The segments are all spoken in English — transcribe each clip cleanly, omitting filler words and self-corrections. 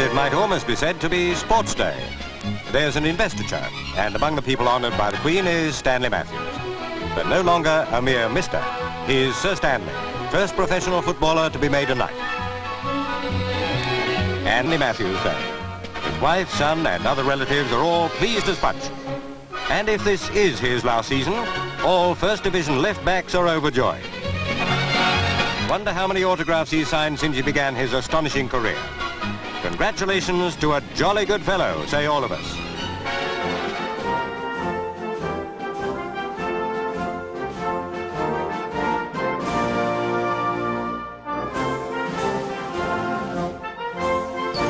It might almost be said to be Sports Day. There's an investiture, and among the people honoured by the Queen is Stanley Matthews. But no longer a mere mister. He is Sir Stanley, first professional footballer to be made a knight. Stanley Matthews Day. His wife, son and other relatives are all pleased as punch. And if this is his last season, all First Division left backs are overjoyed. Wonder how many autographs he's signed since he began his astonishing career. Congratulations to a jolly good fellow, say all of us.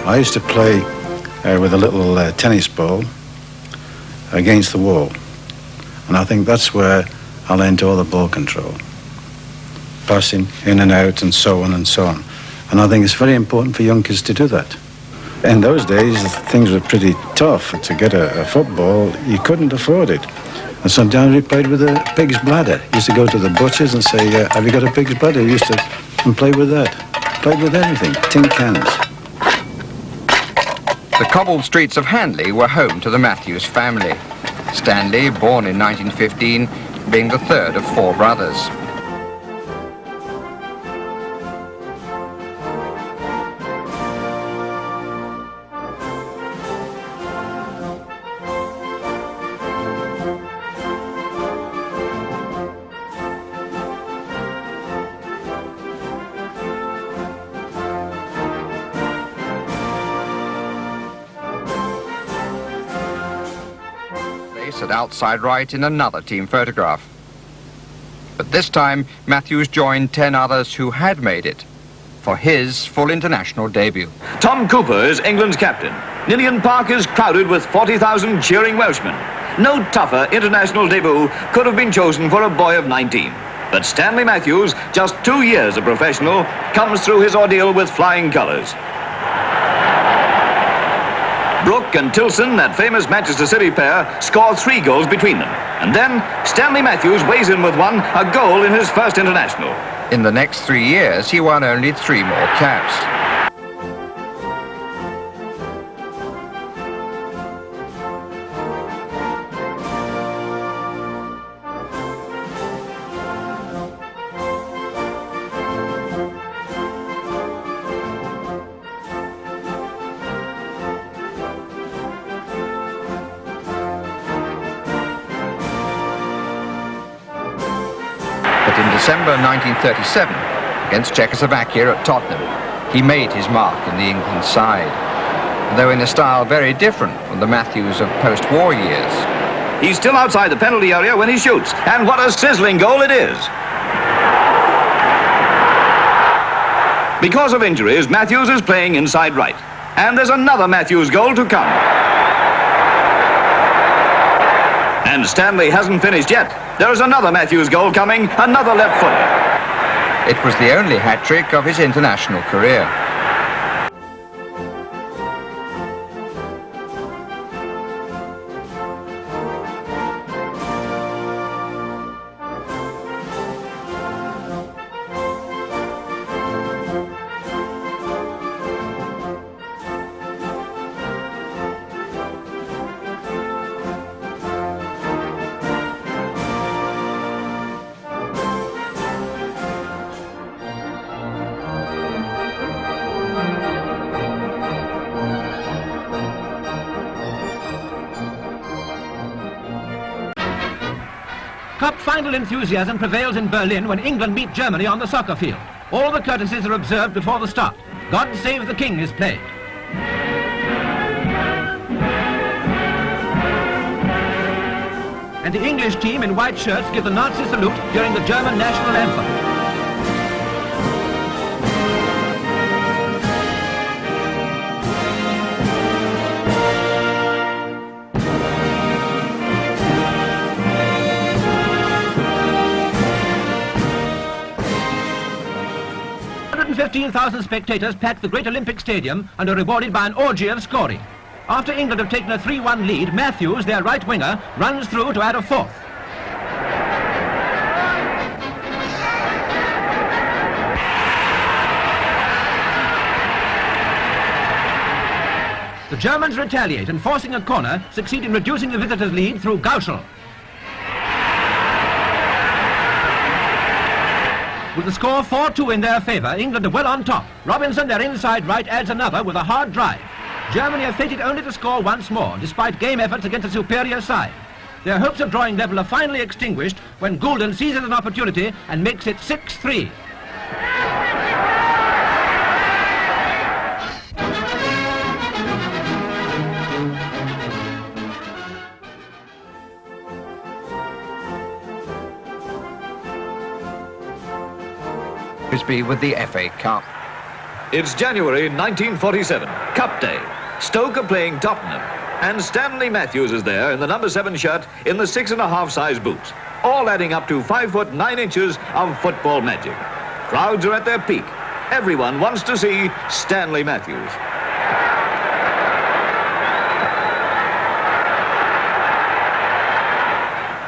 I used to play with a little tennis ball against the wall, and I think that's where I learned all the ball control, passing in and out and so on and so on. And I think it's very important for young kids to do that. In those days, things were pretty tough. To get a football, you couldn't afford it. And sometimes we played with a pig's bladder. Used to go to the butchers and say, have you got a pig's bladder? Used to and play with that. Played with everything, tin cans. The cobbled streets of Hanley were home to the Matthews family. Stanley, born in 1915, being the third of four brothers. At outside right in another team photograph. But this time, Matthews joined 10 others who had made it for his full international debut. Tom Cooper is England's captain. Ninian Park is crowded with 40,000 cheering Welshmen. No tougher international debut could have been chosen for a boy of 19. But Stanley Matthews, just 2 years a professional, comes through his ordeal with flying colours. Brooke and Tilson, that famous Manchester City pair, score 3 goals between them. And then Stanley Matthews weighs in with one, a goal in his first international. In the next 3 years, he won only 3 more caps. In December 1937, against Czechoslovakia at Tottenham, he made his mark in the England side, though in a style very different from the Matthews of post-war years. He's still outside the penalty area when he shoots, and what a sizzling goal it is! Because of injuries, Matthews is playing inside right, and there's another Matthews goal to come. And Stanley hasn't finished yet. There is another Matthews goal coming, another left footer. It was the only hat-trick of his international career. Cup final enthusiasm prevails in Berlin when England meet Germany on the soccer field. All the courtesies are observed before the start. God Save the King is played. And the English team in white shirts give the Nazi salute during the German national anthem. $15,000 spectators packed the Great Olympic Stadium and are rewarded by an orgy of scoring. After England have taken a 3-1 lead, Matthews, their right winger, runs through to add a fourth. The Germans retaliate and, forcing a corner, succeed in reducing the visitors' lead through Gauchel. With the score 4-2 in their favour, England are well on top. Robinson, their inside right, adds another with a hard drive. Germany are fated only to score once more, despite game efforts against a superior side. Their hopes of drawing level are finally extinguished when Goulden seizes an opportunity and makes it 6-3. Frisbee with the FA Cup. It's January 1947, Cup Day. Stoke are playing Tottenham, and Stanley Matthews is there in the number 7 shirt in the 6.5 size boots, all adding up to 5 foot 9 inches of football magic. Crowds are at their peak. Everyone wants to see Stanley Matthews.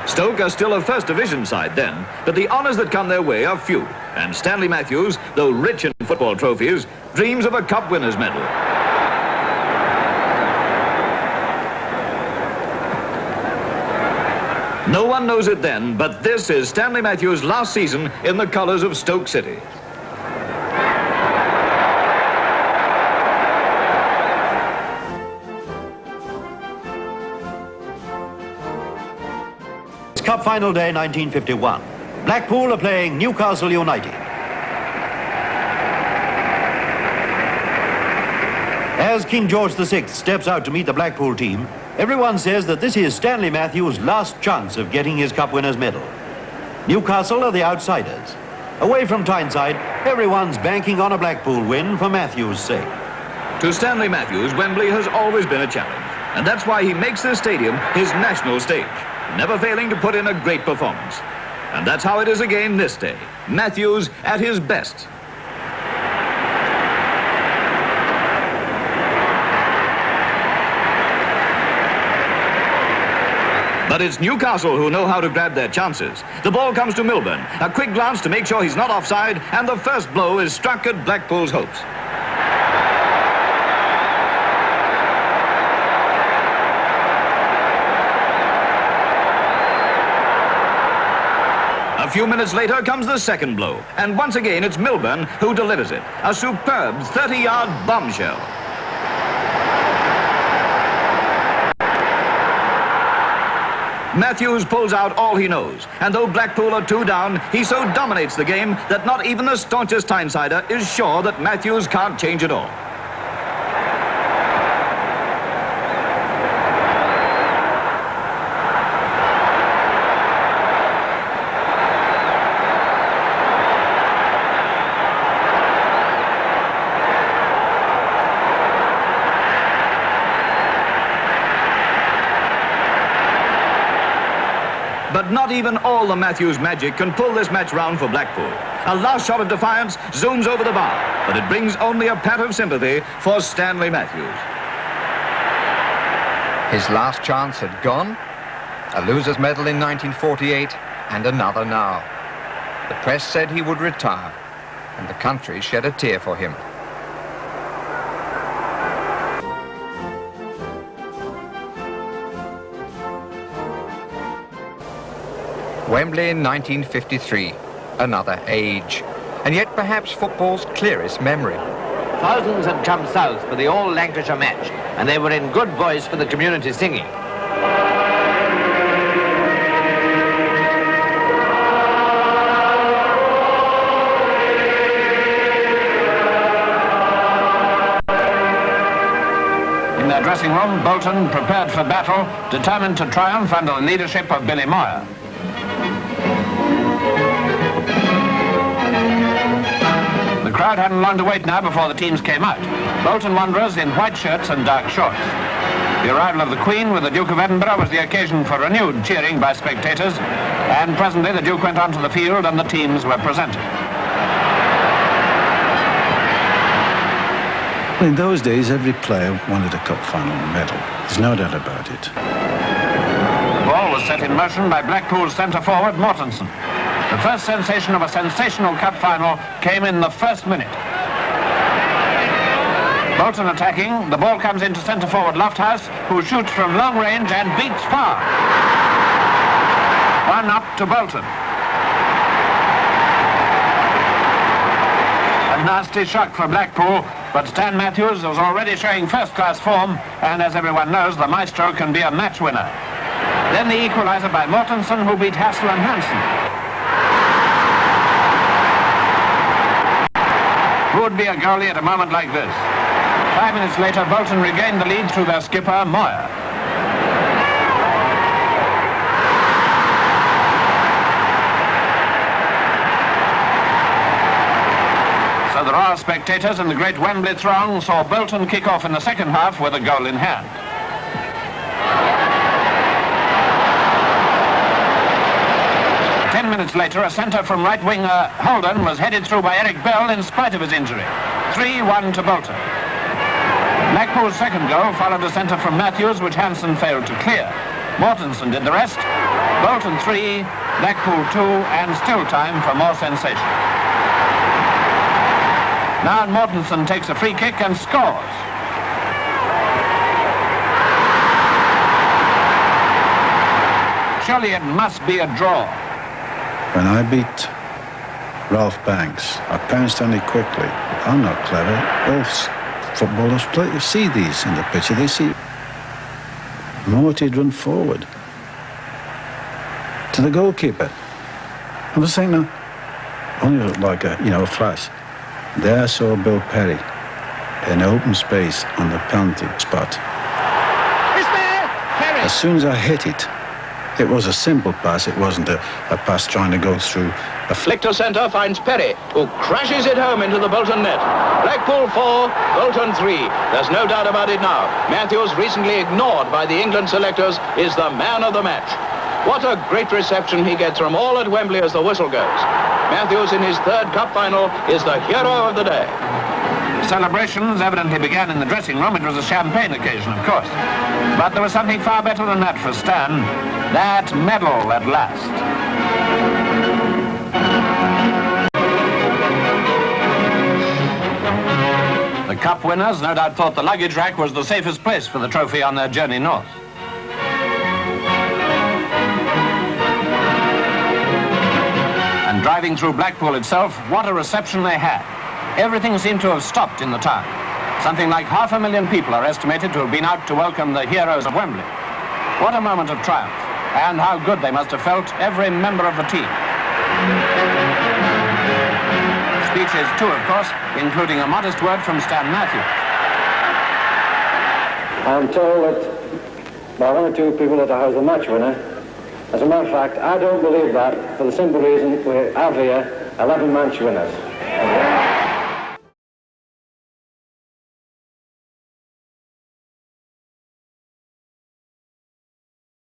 Stoke are still a First Division side then, but the honours that come their way are few, and Stanley Matthews, though rich in football trophies, dreams of a Cup winner's medal. No one knows it then, but this is Stanley Matthews' last season in the colours of Stoke City. Cup final day 1951. Blackpool are playing Newcastle United. As King George VI steps out to meet the Blackpool team, everyone says that this is Stanley Matthews' last chance of getting his Cup winner's medal. Newcastle are the outsiders. Away from Tyneside, everyone's banking on a Blackpool win for Matthews' sake. To Stanley Matthews, Wembley has always been a challenge, and that's why he makes this stadium his national stage, never failing to put in a great performance. And that's how it is again this day. Matthews at his best. But it's Newcastle who know how to grab their chances. The ball comes to Milburn. A quick glance to make sure he's not offside, and the first blow is struck at Blackpool's hopes. A few minutes later comes the second blow, and once again it's Milburn who delivers it. A superb 30-yard bombshell. Matthews pulls out all he knows, and though Blackpool are 2 down, he so dominates the game that not even the staunchest Tynesider is sure that Matthews can't change it all. But not even all the Matthews magic can pull this match round for Blackpool. A last shot of defiance zooms over the bar, but it brings only a pat of sympathy for Stanley Matthews. His last chance had gone, a loser's medal in 1948, and another now. The press said he would retire, and the country shed a tear for him. Wembley in 1953, another age, and yet perhaps football's clearest memory. Thousands had come south for the all-Lancashire match, and they were in good voice for the community singing. In their dressing room, Bolton prepared for battle, determined to triumph under the leadership of Billy Moyer. The crowd hadn't long to wait now before the teams came out. Bolton Wanderers in white shirts and dark shorts. The arrival of the Queen with the Duke of Edinburgh was the occasion for renewed cheering by spectators, and presently the Duke went onto the field and the teams were presented. In those days, every player wanted a cup final medal. There's no doubt about it. The ball was set in motion by Blackpool's centre-forward, Mortensen. The first sensation of a sensational cup final came in the first minute. Bolton attacking. The ball comes into centre forward Lofthouse, who shoots from long range and beats far. 1-up to Bolton. A nasty shock for Blackpool, but Stan Matthews was already showing first-class form, and as everyone knows, the maestro can be a match winner. Then the equaliser by Mortensen, who beat Hassel and Hansen. Who would be a goalie at a moment like this? 5 minutes later, Bolton regained the lead through their skipper, Moyer. So the Royal spectators and the great Wembley throng saw Bolton kick off in the second half with a goal in hand. Minutes later, a centre from right winger Holden was headed through by Eric Bell in spite of his injury. 3-1 to Bolton. Blackpool's second goal followed a centre from Matthews, which Hansen failed to clear. Mortensen did the rest. Bolton 3, Blackpool 2, and still time for more sensation. Now Mortensen takes a free kick and scores. Surely it must be a draw. When I beat Ralph Banks, I pounced on it quickly. I'm not clever. All footballers see these in the picture. They see Morty'd run forward to the goalkeeper. I was saying, no, only looked like a flash. There I saw Bill Perry in open space on the penalty spot. It's there! Perry! As soon as I hit it, it was a simple pass. It wasn't a pass trying to go through a Flick to centre finds Perry, who crashes it home into the Bolton net. Blackpool 4, Bolton 3. There's no doubt about it now. Matthews, recently ignored by the England selectors, is the man of the match. What a great reception he gets from all at Wembley as the whistle goes. Matthews, in his third cup final, is the hero of the day. Celebrations evidently began in the dressing room. It was a champagne occasion, of course. But there was something far better than that for Stan. That medal at last. The cup winners no doubt thought the luggage rack was the safest place for the trophy on their journey north. And driving through Blackpool itself, what a reception they had. Everything seemed to have stopped in the town. Something like 500,000 people are estimated to have been out to welcome the heroes of Wembley. What a moment of triumph, and how good they must have felt, every member of the team. Speeches too, of course, including a modest word from Stan Matthews. I'm told that by one or two people that I was the match winner. As a matter of fact, I don't believe that, for the simple reason we have here 11 match winners.